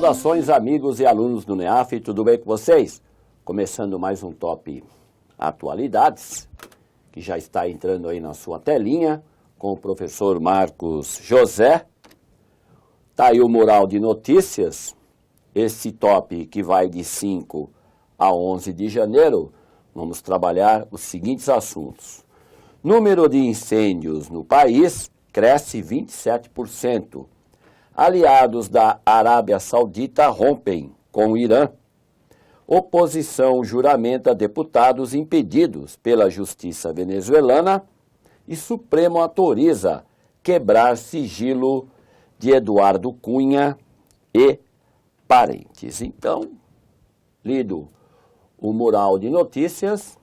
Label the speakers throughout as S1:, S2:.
S1: Saudações, amigos e alunos do NEAF, tudo bem com vocês? Começando mais um Top Atualidades, que já está entrando aí na sua telinha, com o professor Marcos José. Tá aí o mural de notícias, esse top que vai de 5 a 11 de janeiro, vamos trabalhar os seguintes assuntos. Número de incêndios no país cresce 27%. Aliados da Arábia Saudita rompem com o Irã. Oposição juramenta deputados impedidos pela justiça venezuelana e Supremo autoriza quebrar sigilo de Eduardo Cunha e parentes. Então, lido o mural de notícias,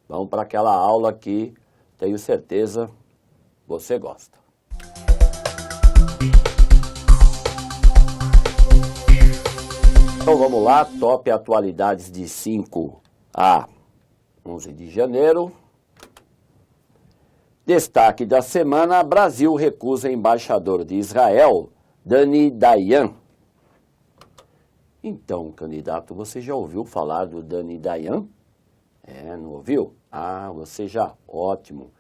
S1: vamos para aquela aula que tenho certeza você gosta. Então vamos lá, top atualidades de 5 a 11 de janeiro. Destaque da semana, Brasil recusa embaixador de Israel, Dani Dayan. Então, candidato, você já ouviu falar do Dani Dayan? Não ouviu? Ah, você já, ótimo.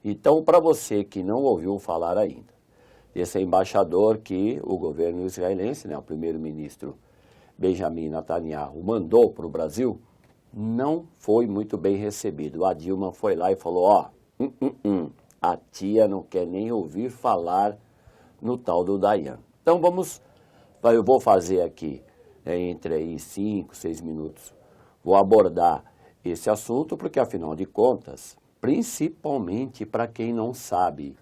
S1: Então, para você que não ouviu falar ainda, esse embaixador que o governo israelense, o primeiro-ministro Benjamin Netanyahu mandou para o Brasil, não foi muito bem recebido. A Dilma foi lá e falou, a tia não quer nem ouvir falar no tal do Dayan. Então eu vou fazer aqui, entre aí 5, 6 minutos, vou abordar esse assunto, porque afinal de contas, principalmente para quem não sabe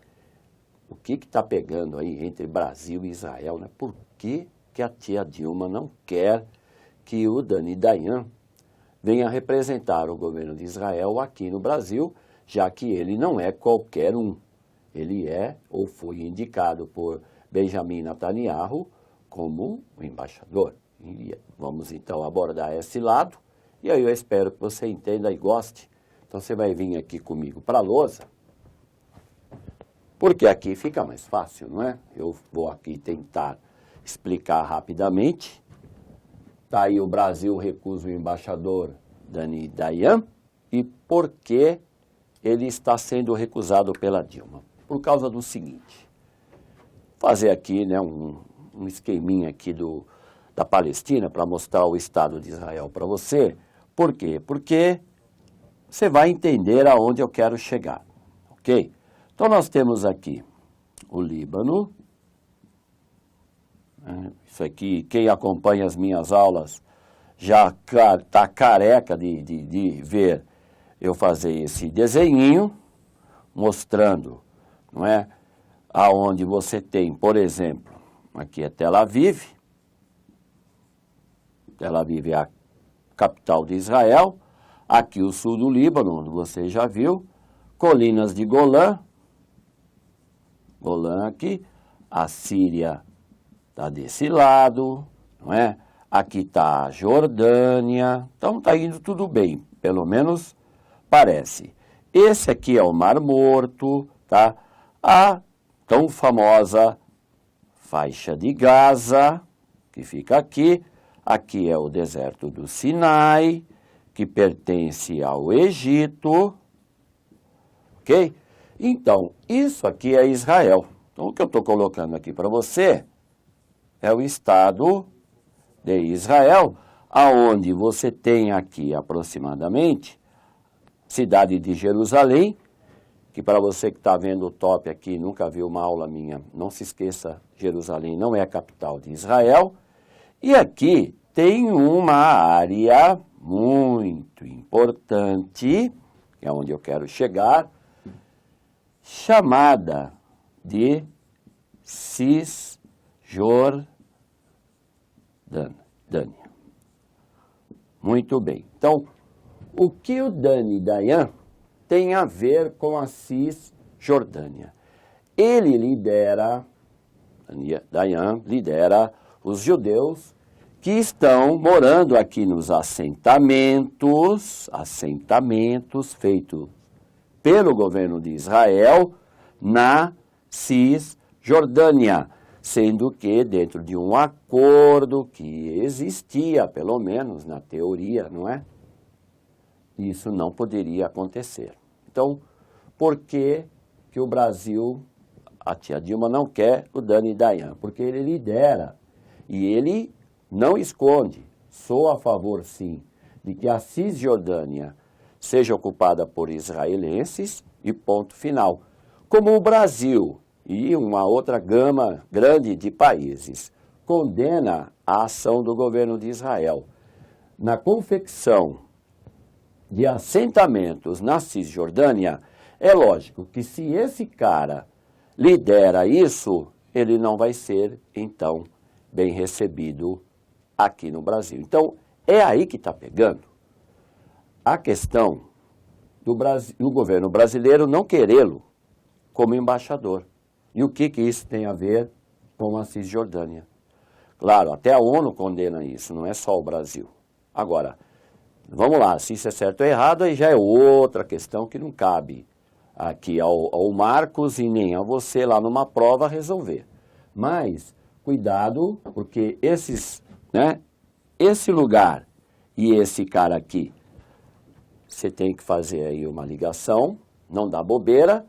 S1: o que está pegando aí entre Brasil e Israel, né? Por que a tia Dilma não quer que o Dani Dayan venha representar o governo de Israel aqui no Brasil, já que ele não é qualquer um. Ele é ou foi indicado por Benjamin Netanyahu como o embaixador. E vamos então abordar esse lado, e aí eu espero que você entenda e goste. Então você vai vir aqui comigo para a lousa, porque aqui fica mais fácil, não é? Eu vou aqui tentar explicar rapidamente. Está aí o Brasil recusa o embaixador Dani Dayan. E por que ele está sendo recusado pela Dilma? Por causa do seguinte, fazer aqui um esqueminha aqui da Palestina para mostrar o Estado de Israel para você. Por quê? Porque você vai entender aonde eu quero chegar, ok? Então nós temos aqui o Líbano. Isso aqui, quem acompanha as minhas aulas já está careca de ver eu fazer esse desenhinho, mostrando, não é? Aonde você tem, por exemplo, aqui é Tel Aviv. Tel Aviv é a capital de Israel. Aqui o sul do Líbano, onde você já viu. Colinas de Golã. Golã aqui. A Síria está desse lado, não é? Aqui está a Jordânia. Então está indo tudo bem, pelo menos parece. Esse aqui é o Mar Morto, tá? A tão famosa faixa de Gaza, que fica aqui. Aqui é o deserto do Sinai, que pertence ao Egito, ok? Então, isso aqui é Israel. Então, o que eu estou colocando aqui para você é o Estado de Israel, aonde você tem aqui aproximadamente cidade de Jerusalém, que para você que está vendo o top aqui, nunca viu uma aula minha, não se esqueça, Jerusalém não é a capital de Israel. E aqui tem uma área muito importante, que é onde eu quero chegar, chamada de Cisjordânia. Muito bem. Então, o que o Dani Dayan tem a ver com a Cisjordânia? Ele Dayan lidera os judeus que estão morando aqui nos assentamentos feitos pelo governo de Israel na Cisjordânia. sendo que dentro de um acordo que existia, pelo menos na teoria, não é? Isso não poderia acontecer. Então, por que o Brasil, a tia Dilma não quer o Dani Dayan? Porque ele lidera e ele não esconde. Sou a favor, sim, de que a Cisjordânia seja ocupada por israelenses e ponto final. Como o Brasil e uma outra gama grande de países condena a ação do governo de Israel na confecção de assentamentos na Cisjordânia, é lógico que se esse cara lidera isso, ele não vai ser, então, bem recebido aqui no Brasil. Então, é aí que está pegando a questão do governo brasileiro não querê-lo como embaixador. E o que isso tem a ver com a Cisjordânia? Claro, até a ONU condena isso, não é só o Brasil. Agora, vamos lá, se isso é certo ou errado, aí já é outra questão que não cabe aqui ao Marcos e nem a você lá numa prova resolver. Mas, cuidado, porque esse lugar e esse cara aqui, você tem que fazer aí uma ligação, não dá bobeira,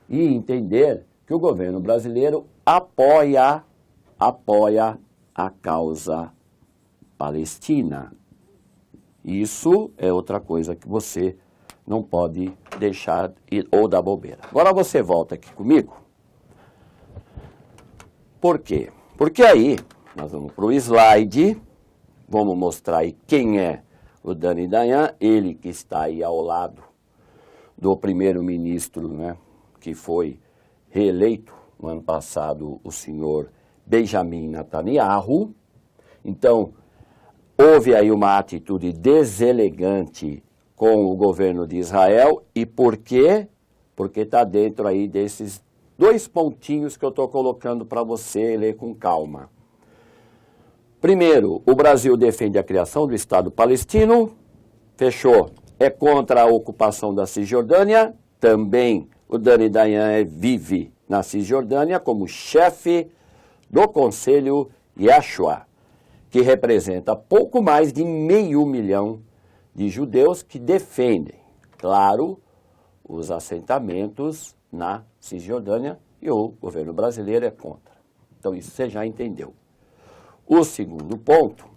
S1: e entender que o governo brasileiro apoia a causa palestina. Isso é outra coisa que você não pode deixar ir ou dar bobeira. Agora você volta aqui comigo. Por quê? Porque aí nós vamos para o slide, vamos mostrar aí quem é o Dani Dayan, ele que está aí ao lado do primeiro-ministro, né, que foi reeleito no ano passado, o senhor Benjamin Netanyahu. Então, houve aí uma atitude deselegante com o governo de Israel. E por quê? Porque está dentro aí desses dois pontinhos que eu estou colocando para você ler com calma. Primeiro, o Brasil defende a criação do Estado palestino. Fechou. É contra a ocupação da Cisjordânia. Também o Dani Dayan vive na Cisjordânia como chefe do Conselho Yeshua, que representa pouco mais de 500 mil de judeus que defendem, claro, os assentamentos na Cisjordânia, e o governo brasileiro é contra. Então isso você já entendeu. O segundo ponto,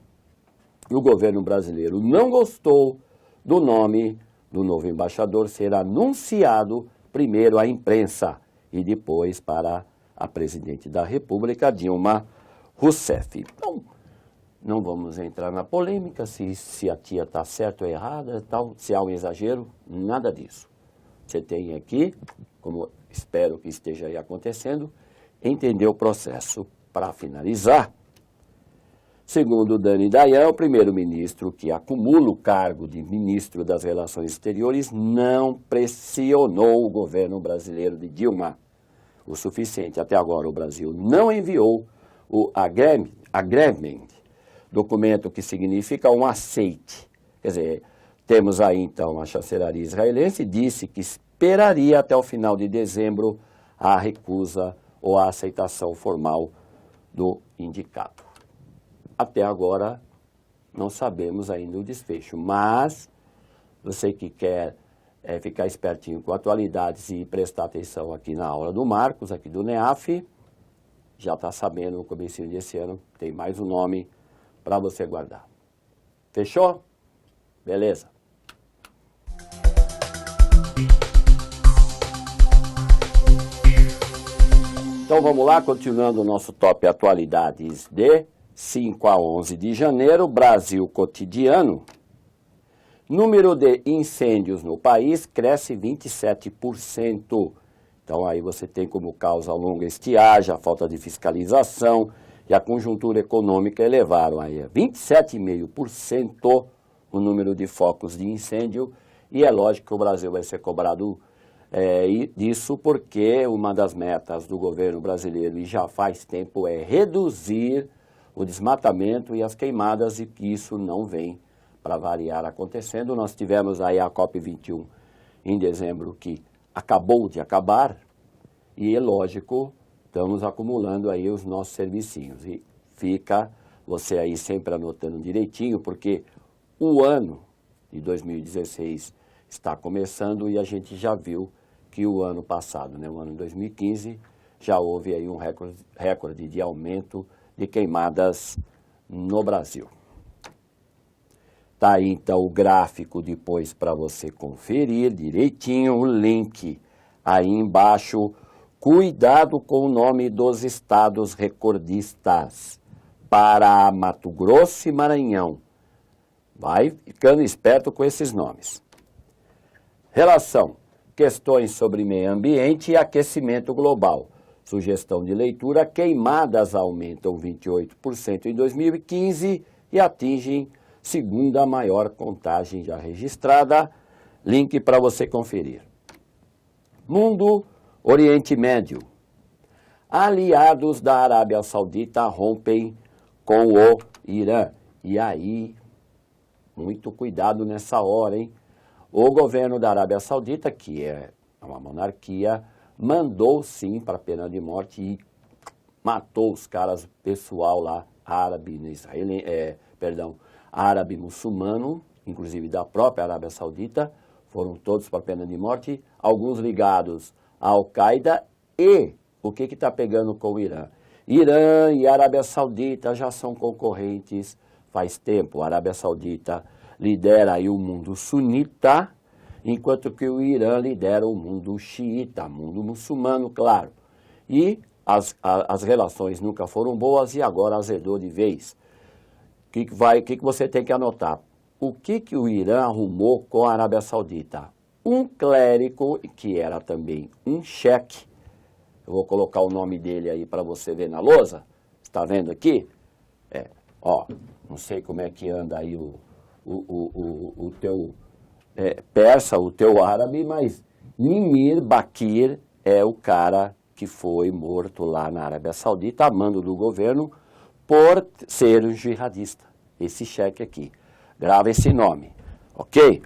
S1: o governo brasileiro não gostou do nome do novo embaixador ser anunciado primeiro à imprensa e depois para a presidente da República, Dilma Rousseff. Então, não vamos entrar na polêmica se a tia está certa ou errada, tal, se há um exagero, nada disso. Você tem aqui, como espero que esteja aí acontecendo, entender o processo. Para finalizar, segundo Dani Dayan, o primeiro-ministro que acumula o cargo de ministro das Relações Exteriores não pressionou o governo brasileiro de Dilma o suficiente. Até agora o Brasil não enviou o agreement, documento que significa um aceite. Quer dizer, temos aí então a chancelaria israelense disse que esperaria até o final de dezembro a recusa ou a aceitação formal do indicado. Até agora não sabemos ainda o desfecho, mas você que quer ficar espertinho com atualidades e prestar atenção aqui na aula do Marcos, aqui do NEAF, já está sabendo no comecinho desse ano, tem mais um nome para você guardar. Fechou? Beleza. Então vamos lá, continuando o nosso top atualidades de 5 a 11 de janeiro, Brasil cotidiano. Número de incêndios no país cresce 27%. Então aí você tem como causa a longa estiagem, a falta de fiscalização e a conjuntura econômica elevaram aí a 27,5% o número de focos de incêndio. E é lógico que o Brasil vai ser cobrado disso porque uma das metas do governo brasileiro, e já faz tempo, é reduzir o desmatamento e as queimadas, e que isso não vem, para variar, acontecendo. Nós tivemos aí a COP21 em dezembro, que acabou de acabar, e é lógico estamos acumulando aí os nossos servicinhos. E fica você aí sempre anotando direitinho, porque o ano de 2016 está começando e a gente já viu que o ano passado, né, o ano 2015, já houve aí um recorde de aumento de queimadas no Brasil. Tá aí então o gráfico depois para você conferir direitinho, o link aí embaixo. Cuidado com o nome dos estados recordistas. Pará, Mato Grosso e Maranhão. Vai ficando esperto com esses nomes. Relação: questões sobre meio ambiente e aquecimento global. Sugestão de leitura: queimadas aumentam 28% em 2015 e atingem segunda maior contagem já registrada. Link para você conferir. Mundo, Oriente Médio. Aliados da Arábia Saudita rompem com o Irã. E aí, muito cuidado nessa hora, hein? O governo da Arábia Saudita, que é uma monarquia, mandou sim para a pena de morte e matou os caras, pessoal lá, árabe, árabe muçulmano, inclusive da própria Arábia Saudita, foram todos para a pena de morte, alguns ligados à Al-Qaeda. E o que está pegando com o Irã? Irã e Arábia Saudita já são concorrentes faz tempo. A Arábia Saudita lidera aí o mundo sunita, enquanto que o Irã lidera o mundo xiita, mundo muçulmano, claro. E as relações nunca foram boas e agora azedou de vez. O que você tem que anotar? O que o Irã arrumou com a Arábia Saudita? Um clérigo, que era também um cheque, eu vou colocar o nome dele aí para você ver na lousa, está vendo aqui? Não sei como é que anda aí o teu persa, o teu árabe, mas Mimir Bakir é o cara que foi morto lá na Arábia Saudita, a mando do governo, por ser um jihadista. Esse cheque aqui. Grava esse nome, ok?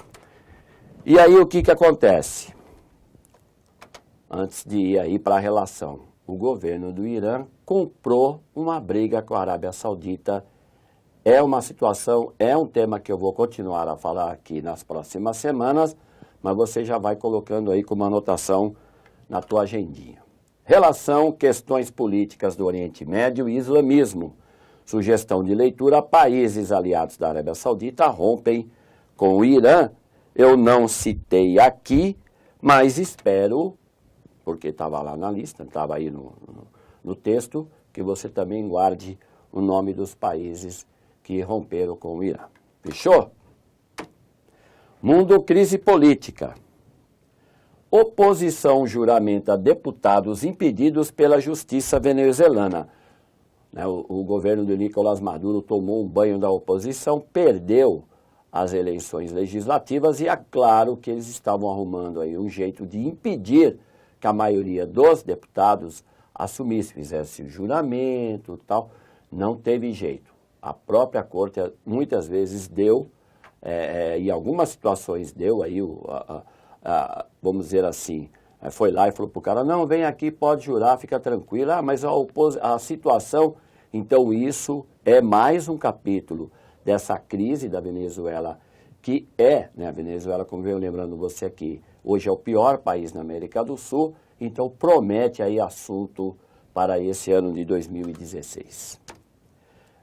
S1: E aí o que acontece? Antes de ir aí para a relação, o governo do Irã comprou uma briga com a Arábia Saudita. É uma situação, é um tema que eu vou continuar a falar aqui nas próximas semanas, mas você já vai colocando aí como anotação na tua agendinha. Relação, questões políticas do Oriente Médio e islamismo. Sugestão de leitura: países aliados da Arábia Saudita rompem com o Irã. Eu não citei aqui, mas espero, porque estava lá na lista, estava aí no texto, que você também guarde o nome dos países que romperam com o Irã. Fechou? Mundo, crise política. Oposição juramenta deputados impedidos pela justiça venezuelana. O governo de Nicolás Maduro tomou um banho da oposição, perdeu as eleições legislativas e é claro que eles estavam arrumando aí um jeito de impedir que a maioria dos deputados assumisse, fizesse o juramento e tal. Não teve jeito. A própria corte muitas vezes deu, em algumas situações deu aí, vamos dizer assim, foi lá e falou para o cara: não, vem aqui, pode jurar, fica tranquilo. Mas a situação, então isso é mais um capítulo dessa crise da Venezuela, que a Venezuela, como venho lembrando você aqui, hoje é o pior país na América do Sul, então promete aí assunto para esse ano de 2016.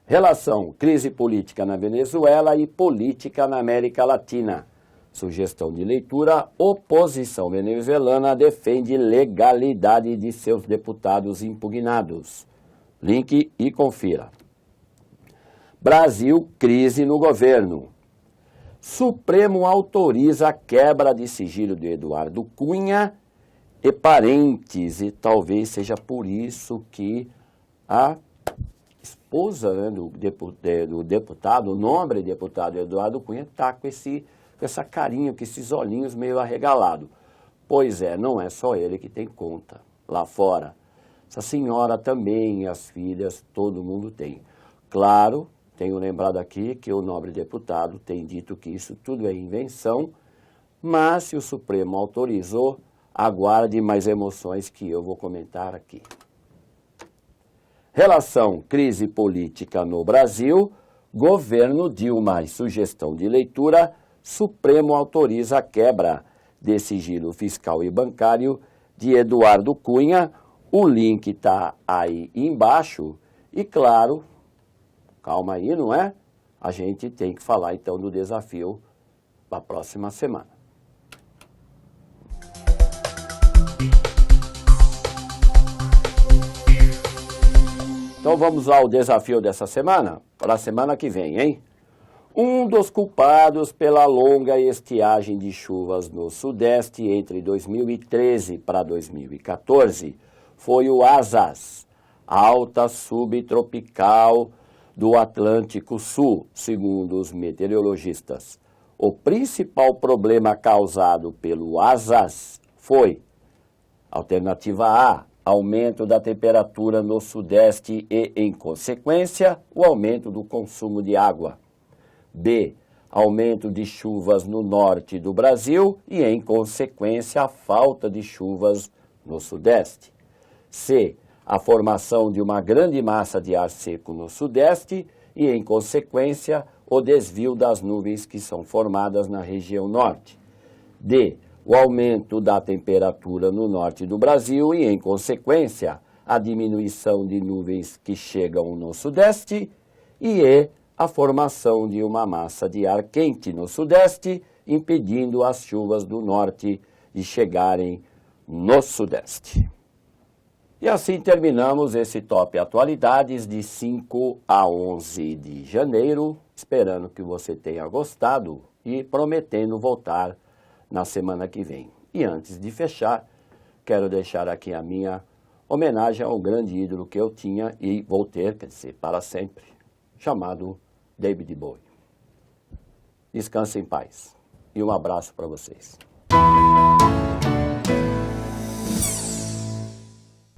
S1: Relação, crise política na Venezuela e política na América Latina. Sugestão de leitura: oposição venezuelana defende legalidade de seus deputados impugnados. Link e confira. Brasil, crise no governo. Supremo autoriza a quebra de sigilo de Eduardo Cunha e parentes, e talvez seja por isso que a esposa do deputado, o nobre deputado Eduardo Cunha, está com essa carinha, com esses olhinhos meio arregalados. Pois é, não é só ele que tem conta lá fora. Essa senhora também, as filhas, todo mundo tem. Claro, tenho lembrado aqui que o nobre deputado tem dito que isso tudo é invenção, mas se o Supremo autorizou, aguarde mais emoções que eu vou comentar aqui. Relação crise política no Brasil, governo Dilma e sugestão de leitura, Supremo autoriza a quebra de sigilo fiscal e bancário de Eduardo Cunha. O link está aí embaixo e, claro, calma aí, não é? A gente tem que falar então do desafio para a próxima semana. Então vamos ao desafio dessa semana, para a semana que vem, hein? Um dos culpados pela longa estiagem de chuvas no Sudeste entre 2013 para 2014 foi o ASAS, alta subtropical do Atlântico Sul, segundo os meteorologistas. O principal problema causado pelo ASAS foi: alternativa A, aumento da temperatura no Sudeste e, em consequência, o aumento do consumo de água. B, aumento de chuvas no norte do Brasil e, em consequência, a falta de chuvas no Sudeste. C, a formação de uma grande massa de ar seco no Sudeste e, em consequência, o desvio das nuvens que são formadas na região norte. D, o aumento da temperatura no norte do Brasil e, em consequência, a diminuição de nuvens que chegam no Sudeste. E E, a formação de uma massa de ar quente no Sudeste, impedindo as chuvas do norte de chegarem no Sudeste. E assim terminamos esse Top Atualidades de 5 a 11 de janeiro, esperando que você tenha gostado e prometendo voltar na semana que vem. E antes de fechar, quero deixar aqui a minha homenagem ao grande ídolo que eu tinha e vou ter, quer dizer, para sempre, chamado David Bowie. Descanse em paz e um abraço para vocês.